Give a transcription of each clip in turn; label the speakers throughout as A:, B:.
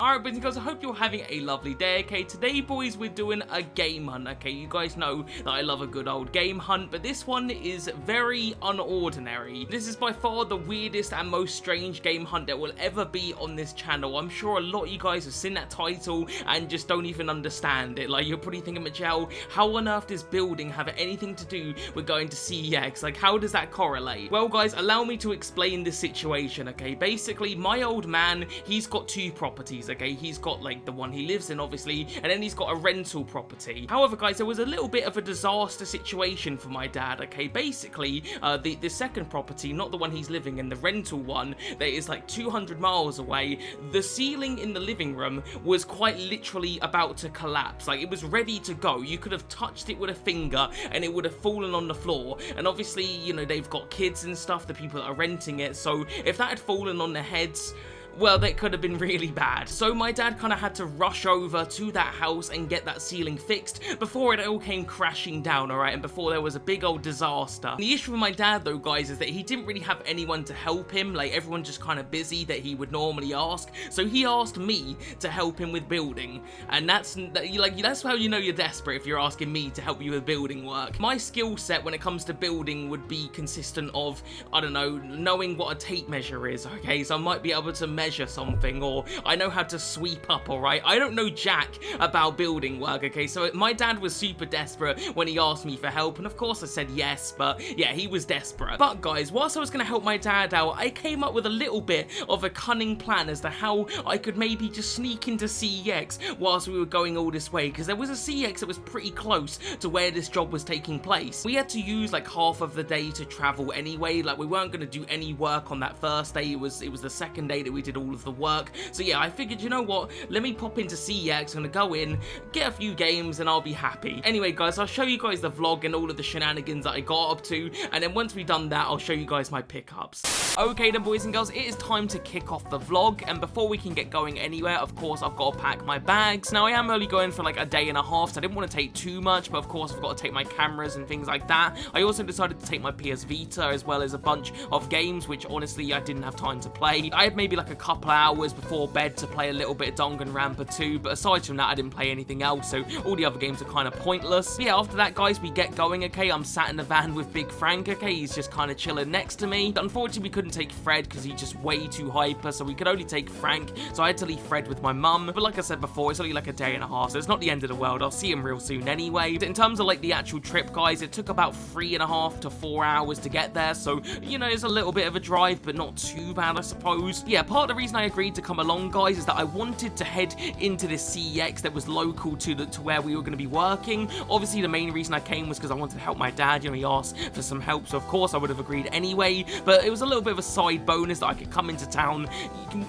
A: Alright, boys and girls, I hope you're having a lovely day, okay? Today, boys, we're doing a game hunt, okay? You guys know that I love a good old game hunt, but this one is very unordinary. This is by far the weirdest and most strange game hunt that will ever be on this channel. I'm sure a lot of you guys have seen that title and just don't even understand it. Like, you're probably thinking, Majel, how on earth does building have anything to do with going to CeX? Like, how does that correlate? Well, guys, allow me to explain this situation, okay? Basically, my old man, he's got two properties. Okay, he's got like the one he lives in, obviously, and then he's got a rental property. However, guys, there was a little bit of a disaster situation for my dad. Okay, basically, the second property, not the one he's living in, the rental one that is like 200 miles away, the ceiling in the living room was quite literally about to collapse. Like, it was ready to go. You could have touched it with a finger and it would have fallen on the floor. And obviously, you know, they've got kids and stuff, the people that are renting it, so if that had fallen on their heads, well, that could have been really bad. So my dad kind of had to rush over to that house and get that ceiling fixed before it all came crashing down, alright, and before there was a big old disaster. And the issue with my dad, though, guys, is that he didn't really have anyone to help him. Like, everyone's just kind of busy that he would normally ask, so he asked me to help him with building. And that's how you know you're desperate, if you're asking me to help you with building work. My skill set when it comes to building would be consistent of, I don't know, knowing what a tape measure is, okay? So I might be able to measure something, or I know how to sweep up, alright? I don't know jack about building work, okay? So my dad was super desperate when he asked me for help, and of course I said yes, but yeah, he was desperate. But guys, whilst I was going to help my dad out, I came up with a little bit of a cunning plan as to how I could maybe just sneak into CeX whilst we were going all this way, because there was a CeX that was pretty close to where this job was taking place. We had to use like half of the day to travel anyway. Like, we weren't going to do any work on that first day. It was the second day that we did all of the work. So yeah, I figured, you know what, let me pop into CeX. I'm gonna go in, get a few games, and I'll be happy. Anyway, guys, I'll show you guys the vlog and all of the shenanigans that I got up to, and then once we've done that, I'll show you guys my pickups. Okay then, boys and girls, it is time to kick off the vlog, and before we can get going anywhere, of course, I've got to pack my bags. Now, I am only going for like a day and a half, so I didn't want to take too much, but of course, I've got to take my cameras and things like that. I also decided to take my PS Vita, as well as a bunch of games, which honestly, I didn't have time to play. I had maybe like a couple hours before bed to play a little bit of Danganronpa 2, but aside from that, I didn't play anything else, so all the other games are kind of pointless. But yeah, after that, guys, we get going, okay? I'm sat in the van with Big Frank, okay? He's just kind of chilling next to me. Unfortunately, we couldn't take Fred because he's just way too hyper, so we could only take Frank, so I had to leave Fred with my mum. But like I said before, it's only like a day and a half, so it's not the end of the world. I'll see him real soon anyway. But in terms of like the actual trip, guys, it took about 3.5 to 4 hours to get there, so, you know, it's a little bit of a drive, but not too bad, I suppose. Yeah, part of the reason I agreed to come along, guys, is that I wanted to head into this CeX that was local to where we were going to be working. Obviously, the main reason I came was because I wanted to help my dad. You know, he asked for some help, so of course I would have agreed anyway, but it was a little bit of a side bonus that I could come into town,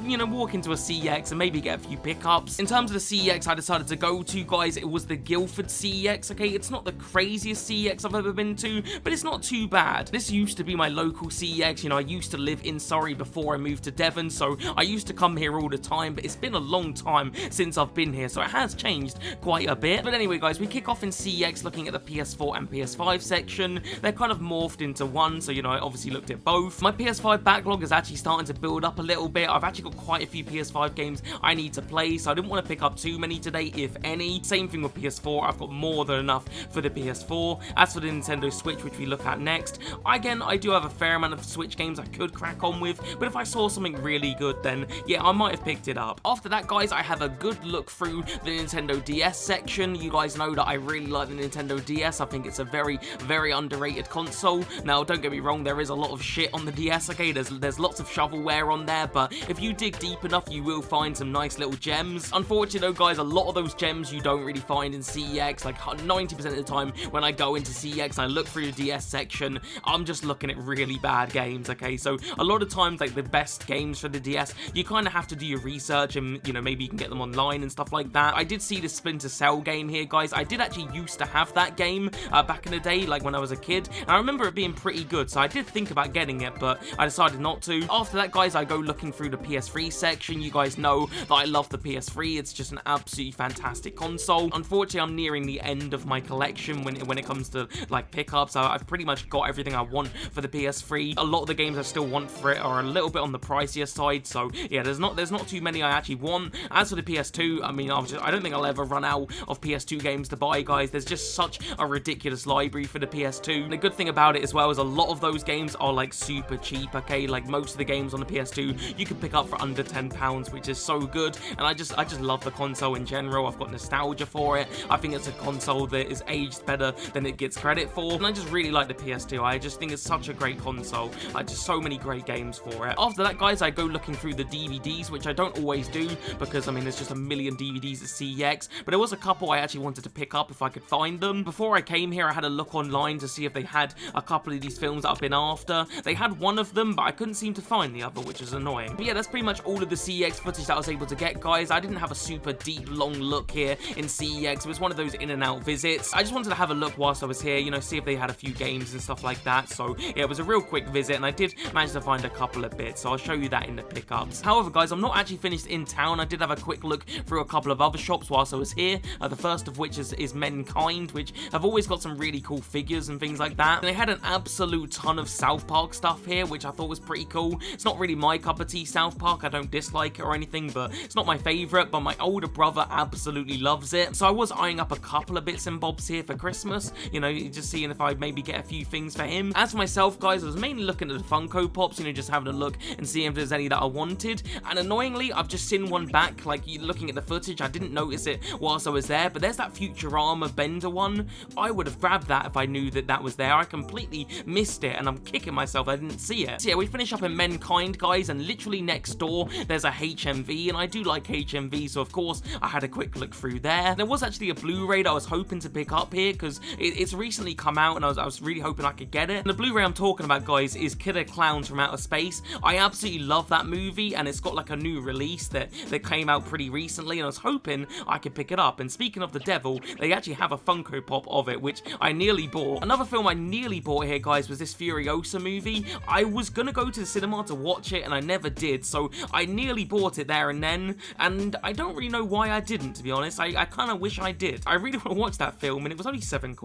A: you know, walk into a CeX and maybe get a few pickups. In terms of the CeX I decided to go to, guys, it was the Guildford CeX, okay? It's not the craziest CeX I've ever been to, but it's not too bad. This used to be my local CeX. You know, I used to live in Surrey before I moved to Devon, so I used to come here all the time, but it's been a long time since I've been here, so it has changed quite a bit. But anyway, guys, we kick off in CeX looking at the PS4 and PS5 section. They're kind of morphed into one, so, you know, I obviously looked at both. My PS5 backlog is actually starting to build up a little bit. I've actually got quite a few PS5 games I need to play, so I didn't want to pick up too many today, if any. Same thing with PS4. I've got more than enough for the PS4. As for the Nintendo Switch, which we look at next, again, I do have a fair amount of Switch games I could crack on with, but if I saw something really good, then yeah, I might have picked it up. After that, guys, I have a good look through the Nintendo DS section. You guys know that I really like the Nintendo DS. I think it's a very, very underrated console. Now, don't get me wrong, there is a lot of shit on the DS, okay? There's lots of shovelware on there, but if you dig deep enough, you will find some nice little gems. Unfortunately, though, guys, a lot of those gems you don't really find in CeX. Like, 90% of the time when I go into CeX and I look through the DS section, I'm just looking at really bad games, okay? So a lot of times, like, the best games for the DS, you kind of have to do your research and, you know, maybe you can get them online and stuff like that. I did see the Splinter Cell game here, guys. I did actually used to have that game back in the day, like when I was a kid, and I remember it being pretty good, so I did think about getting it, but I decided not to. After that, guys, I go looking through the PS3 section. You guys know that I love the PS3. It's just an absolutely fantastic console. Unfortunately, I'm nearing the end of my collection when it comes to, like, pickups. I've pretty much got everything I want for the PS3. A lot of the games I still want for it are a little bit on the pricier side, so So yeah, there's not too many I actually want. As for the PS2, I mean, I don't think I'll ever run out of PS2 games to buy, guys. There's just such a ridiculous library for the PS2. And the good thing about it as well is a lot of those games are like super cheap, okay? Like most of the games on the PS2 you can pick up for under £10, which is so good. And I just love the console in general. I've got nostalgia for it. I think it's a console that is aged better than it gets credit for. And I just really like the PS2. I just think it's such a great console. Just so many great games for it. After that, guys, I go looking through the DVDs, which I don't always do because, I mean, there's just a million DVDs at CeX. But there was a couple I actually wanted to pick up if I could find them. Before I came here, I had a look online to see if they had a couple of these films that I've been after. They had one of them, but I couldn't seem to find the other, which is annoying. But yeah, that's pretty much all of the CeX footage that I was able to get, guys. I didn't have a super deep, long look here in CeX. It was one of those in and out visits. I just wanted to have a look whilst I was here, you know, see if they had a few games and stuff like that. So yeah, it was a real quick visit, and I did manage to find a couple of bits, so I'll show you that in the pickups. However, guys, I'm not actually finished in town. I did have a quick look through a couple of other shops whilst I was here. The first of which is Mankind, which have always got some really cool figures and things like that. And they had an absolute ton of South Park stuff here, which I thought was pretty cool. It's not really my cup of tea, South Park. I don't dislike it or anything, but it's not my favorite. But my older brother absolutely loves it. So I was eyeing up a couple of bits and bobs here for Christmas, you know, just seeing if I'd maybe get a few things for him. As for myself, guys, I was mainly looking at the Funko Pops, you know, just having a look and seeing if there's any that I wanted. And annoyingly, I've just seen one back, like looking at the footage, I didn't notice it whilst I was there, but there's that Futurama Bender one. I would have grabbed that if I knew that that was there. I completely missed it, and I'm kicking myself I didn't see it. So yeah, we finish up in Mankind, guys, and literally next door, there's a HMV, and I do like HMV, so of course, I had a quick look through there. There was actually a Blu-ray that I was hoping to pick up here, because it's recently come out, and I was really hoping I could get it. And the Blu-ray I'm talking about, guys, is Killer Clowns from Outer Space. I absolutely love that movie, and it's got like a new release that came out pretty recently, and I was hoping I could pick it up. And speaking of the devil, they actually have a Funko Pop of it, which I nearly bought. Another film I nearly bought here, guys, was this Furiosa movie. I was gonna go to the cinema to watch it, and I never did, so I nearly bought it there and then, and I don't really know why I didn't, to be honest. I kind of wish I did. I really want to watch that film, and it was only £7.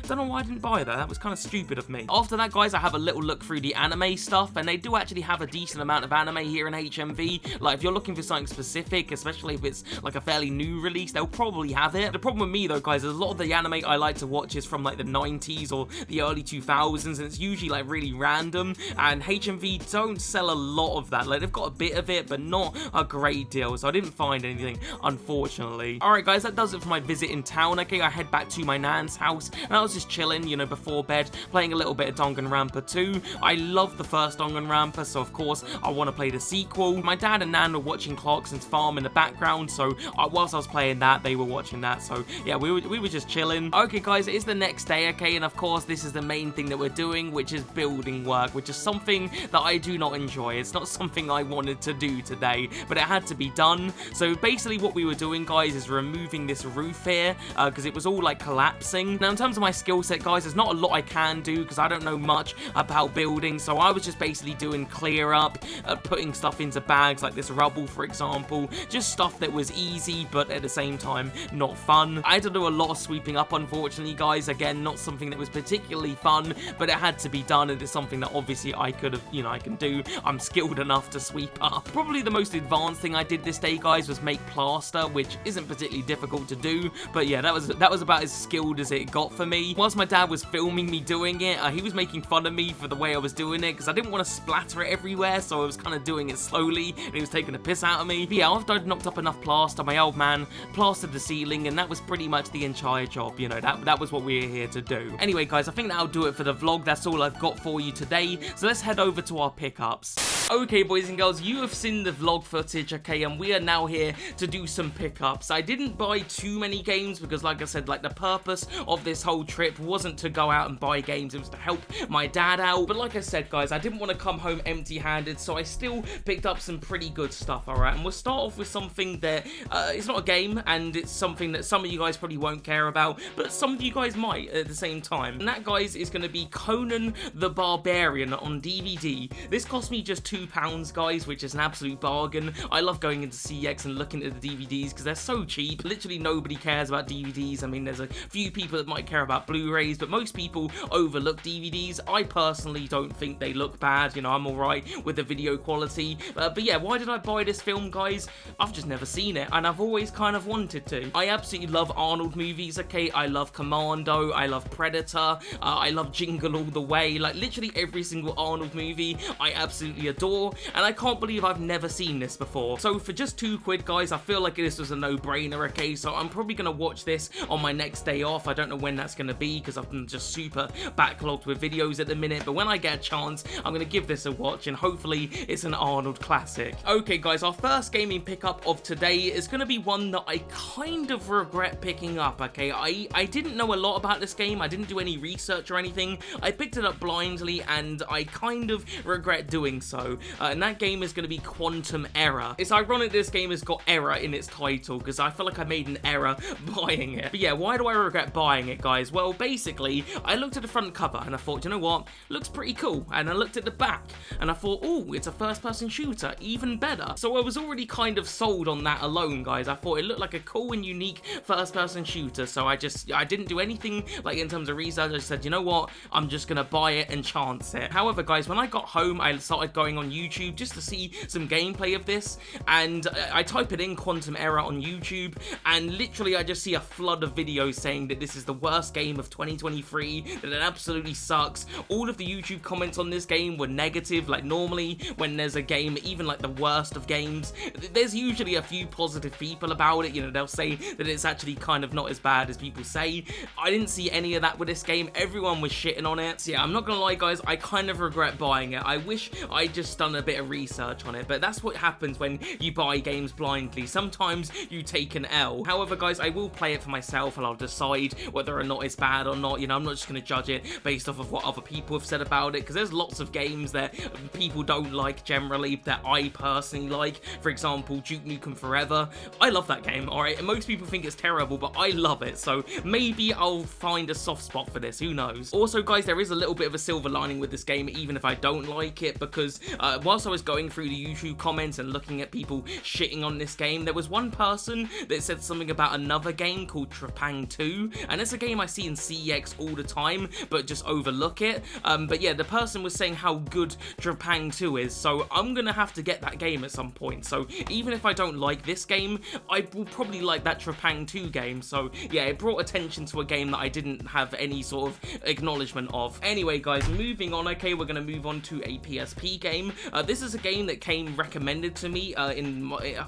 A: Don't know why I didn't buy that. That was kind of stupid of me. After that, guys, I have a little look through the anime stuff, and they do actually have a decent amount of anime here in HMV. Like, if you're looking for something specific, especially if it's like a fairly new release, they'll probably have it. The problem with me, though, guys, is a lot of the anime I like to watch is from like the 90s or the early 2000s, and it's usually like really random, and HMV don't sell a lot of that. Like, they've got a bit of it, but not a great deal, so I didn't find anything, unfortunately. Alright, guys, that does it for my visit in town. Okay, I head back to my nan's house, and I was just chilling, you know, before bed, playing a little bit of Danganronpa 2. I love the first Danganronpa, so of course I want to play the sequel. My dad and nan were watching Clarkson's Farm in the background, so whilst I was playing that, they were watching that, so yeah, we were just chilling. Okay, guys, it is the next day, okay, and of course this is the main thing that we're doing, which is building work, which is something that I do not enjoy. It's not something I wanted to do today, but it had to be done. So basically what we were doing, guys, is removing this roof here, because it was all like collapsing. Now, in terms of my skill set, guys, there's not a lot I can do because I don't know much about building, so I was just basically doing clear up, putting stuff into bags like this rubble, for example, just stuff that was easy but at the same time not fun. I had to do a lot of sweeping up, unfortunately, guys. Again, not something that was particularly fun, but it had to be done, and it's something that obviously I could have, you know, I can do. I'm skilled enough to sweep up. Probably the most advanced thing I did this day, guys, was make plaster, which isn't particularly difficult to do, but yeah, that was about as skilled as it got for me. Whilst my dad was filming me doing it, he was making fun of me for the way I was doing it, because I didn't want to splatter it everywhere, so I was kind of doing it slowly, and he was taking a piss out of me. But yeah, after I'd knocked up enough plaster, my old man plastered the ceiling, and that was pretty much the entire job, you know, that was what we were here to do. Anyway, guys, I think that'll do it for the vlog. That's all I've got for you today, so let's head over to our pickups. Okay, boys and girls, you have seen the vlog footage, okay, and we are now here to do some pickups. I didn't buy too many games because, like I said, like, the purpose of this whole trip wasn't to go out and buy games, it was to help my dad out. But like I said, guys, I didn't want to come home empty-handed, so I still picked up some pretty good stuff, alright? And we'll start off with something that, it's not a game, and it's something that some of you guys probably won't care about, but some of you guys might at the same time. And that, guys, is going to be Conan the Barbarian on DVD. This cost me just £2, £2, guys, which is an absolute bargain. I love going into CeX and looking at the DVDs because they're so cheap. Literally nobody cares about DVDs. I mean, there's a few people that might care about Blu-rays, but most people overlook DVDs. I personally don't think they look bad. You know, I'm alright with the video quality. But yeah, why did I buy this film, guys? I've just never seen it, and I've always kind of wanted to. I absolutely love Arnold movies, okay? I love Commando, I love Predator, I love Jingle All the Way. Like, literally every single Arnold movie I absolutely adore, and I can't believe I've never seen this before. So for just £2, guys, I feel like this was a no-brainer, okay? So I'm probably gonna watch this on my next day off. I don't know when that's gonna be because I'm just super backlogged with videos at the minute, but when I get a chance, I'm gonna give this a watch, and hopefully it's an Arnold classic. Okay, guys, our first gaming pickup of today is gonna be one that I kind of regret picking up, okay? I didn't know a lot about this game. I didn't do any research or anything. I picked it up blindly, and I kind of regret doing so. And that game is going to be Quantum Error. It's ironic this game has got error in its title, because I feel like I made an error buying it. But yeah, why do I regret buying it, guys? Well, basically, I looked at the front cover, and I thought, you know what? Looks pretty cool. And I looked at the back, and I thought, oh, it's a first-person shooter. Even better. So I was already kind of sold on that alone, guys. I thought it looked like a cool and unique first-person shooter, so I didn't do anything like in terms of research. I just said, you know what, I'm just gonna buy it and chance it. However, guys, when I got home, I started going on YouTube just to see some gameplay of this, and I type it in Quantum Error on YouTube, and literally I just see a flood of videos saying that this is the worst game of 2023, that it absolutely sucks. All of the YouTube comments on this game were negative. Like, normally when there's a game, even like the worst of games, there's usually a few positive people about it. You know, they'll say that it's actually kind of not as bad as people say. I didn't see any of that with this game. Everyone was shitting on it. So yeah, I'm not gonna lie, guys, I kind of regret buying it. I wish I'd just done a bit of research on it, but that's what happens when you buy games blindly. Sometimes you take an L. However, guys, I will play it for myself, and I'll decide whether or not it's bad or not. You know, I'm not just gonna judge it based off of what other people have said about it, because there's lots of games that people don't like generally that I personally like. For example, Duke Nukem Forever. I love that game, alright? And most people think it's terrible, but I love it, so maybe I'll find a soft spot for this, who knows. Also, guys, there is a little bit of a silver lining with this game, even if I don't like it, because whilst I was going through the YouTube comments and looking at people shitting on this game, there was one person that said something about another game called Trepang 2, and it's a game I see in CeX all the time, but just overlook it. But yeah, the person was saying how good Trepang 2 is, so I'm gonna have to get that game at some point. So even if I don't like this game, I will probably like that Trepang 2 game. So yeah, it brought attention to a game that I didn't have any sort of acknowledgement of. Anyway, guys, moving on, okay, we're gonna move on to a PSP game. This is a game that came recommended to me in my,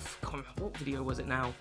A: what video was it now?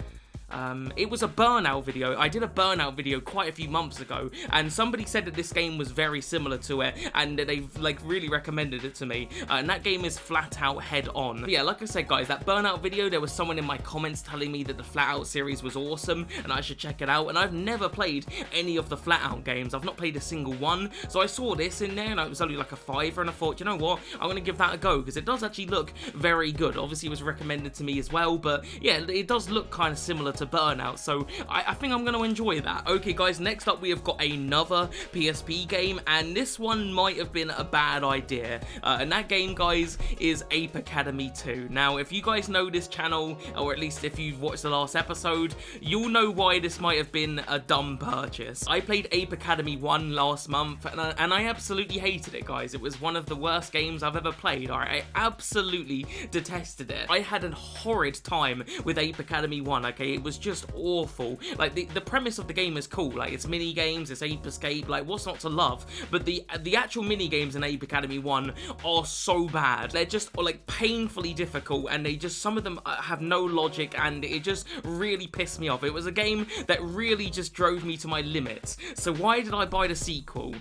A: It was a Burnout video. I did a Burnout video quite a few months ago, and somebody said that this game was very similar to it, and they've like really recommended it to me, and that game is Flat Out Head On. But yeah, like I said, guys, that Burnout video, there was someone in my comments telling me that the Flat Out series was awesome, and I should check it out, and I've never played any of the Flat Out games. I've not played a single one, so I saw this in there, and it was only like a $5, and I thought, you know what, I'm gonna give that a go, because it does actually look very good. Obviously, it was recommended to me as well, but yeah, it does look kind of similar to Burnout, so I think I'm going to enjoy that. Okay, guys, next up we have got another PSP game, and this one might have been a bad idea, and that game, guys, is Ape Academy 2. Now, if you guys know this channel, or at least if you've watched the last episode, you'll know why this might have been a dumb purchase. I played Ape Academy 1 last month, and I absolutely hated it, guys. It was one of the worst games I've ever played. Alright, I absolutely detested it. I had a horrid time with Ape Academy 1, okay? It was just awful. Like, the premise of the game is cool. Like, it's mini games, it's Ape Escape, like, what's not to love? But the actual mini games in Ape Academy 1 are so bad. They're just, like, painfully difficult, and they just, some of them have no logic, and it just really pissed me off. It was a game that really just drove me to my limits. So why did I buy the sequel?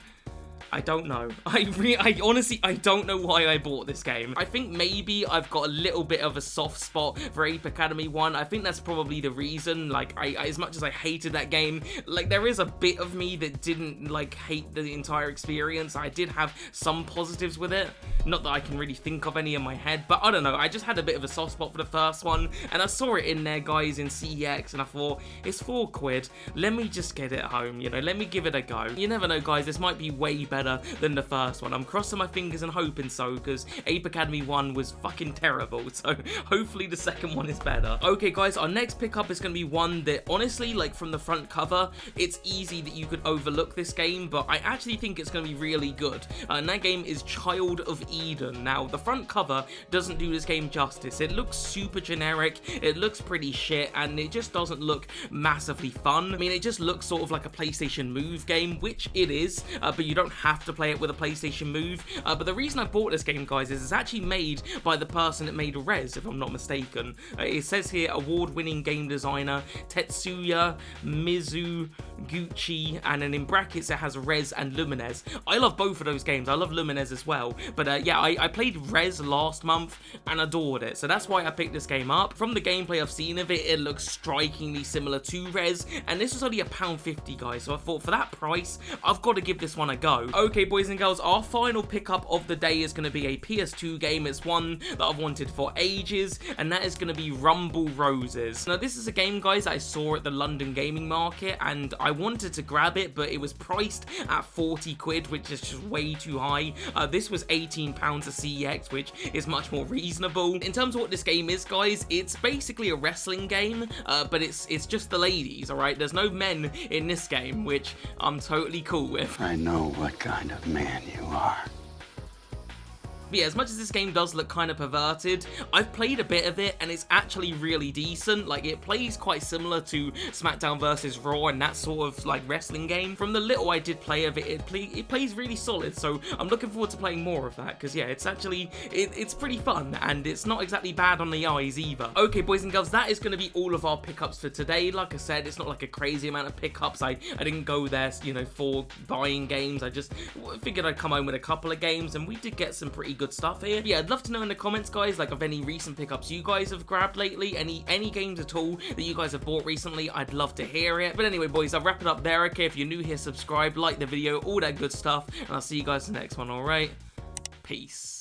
A: I don't know. I honestly, I don't know why I bought this game. I think maybe I've got a little bit of a soft spot for Ape Academy 1. I think that's probably the reason. Like, as much as I hated that game, like, there is a bit of me that didn't, like, hate the entire experience. I did have some positives with it. Not that I can really think of any in my head, but I don't know. I just had a bit of a soft spot for the first one, and I saw it in there, guys, in CeX, and I thought, it's £4. Let me just get it home, you know? Let me give it a go. You never know, guys. This might be way better better than the first one. I'm crossing my fingers and hoping so, because Ape Academy 1 was fucking terrible, so hopefully the second one is better. Okay guys, our next pickup is going to be one that honestly, like from the front cover, it's easy that you could overlook this game, but I actually think it's going to be really good. And that game is Child of Eden. Now, the front cover doesn't do this game justice. It looks super generic, it looks pretty shit, and it just doesn't look massively fun. I mean, it just looks sort of like a PlayStation Move game, which it is, but you don't have to play it with a PlayStation Move. But the reason I bought this game, guys, is it's actually made by the person that made Rez, if I'm not mistaken. It says here, award-winning game designer Tetsuya Mizuguchi, and then in brackets it has Rez and Lumines. I love both of those games. I love Lumines as well. But yeah, I played Rez last month and adored it, so that's why I picked this game up. From the gameplay I've seen of it, it looks strikingly similar to Rez, and this was only £1.50, guys, so I thought for that price, I've got to give this one a go. Okay, boys and girls, our final pickup of the day is going to be a PS2 game. It's one that I've wanted for ages, and that is going to be Rumble Roses. Now, this is a game, guys, that I saw at the London gaming market, and I wanted to grab it, but it was priced at 40 quid, which is just way too high. This was £18 a CeX, which is much more reasonable. In terms of what this game is, guys, it's basically a wrestling game, but it's just the ladies, alright? There's no men in this game, which I'm totally cool with.
B: I know what kind of man you are.
A: But yeah, as much as this game does look kind of perverted, I've played a bit of it, and it's actually really decent. Like, it plays quite similar to SmackDown vs. Raw and that sort of, like, wrestling game. From the little I did play of it, it plays really solid, so I'm looking forward to playing more of that, because yeah, it's actually, it's pretty fun, and it's not exactly bad on the eyes either. Okay, boys and girls, that is going to be all of our pickups for today. Like I said, it's not like a crazy amount of pickups. I didn't go there, you know, for buying games. I just figured I'd come home with a couple of games, and we did get some pretty good stuff here. But yeah, I'd love to know in the comments, guys, like, of any recent pickups you guys have grabbed lately, any games at all that you guys have bought recently. I'd love to hear it. But anyway, boys, I'll wrap it up there. Okay, if you're new here, subscribe, like the video, all that good stuff, and I'll see you guys in the next one. All right, peace.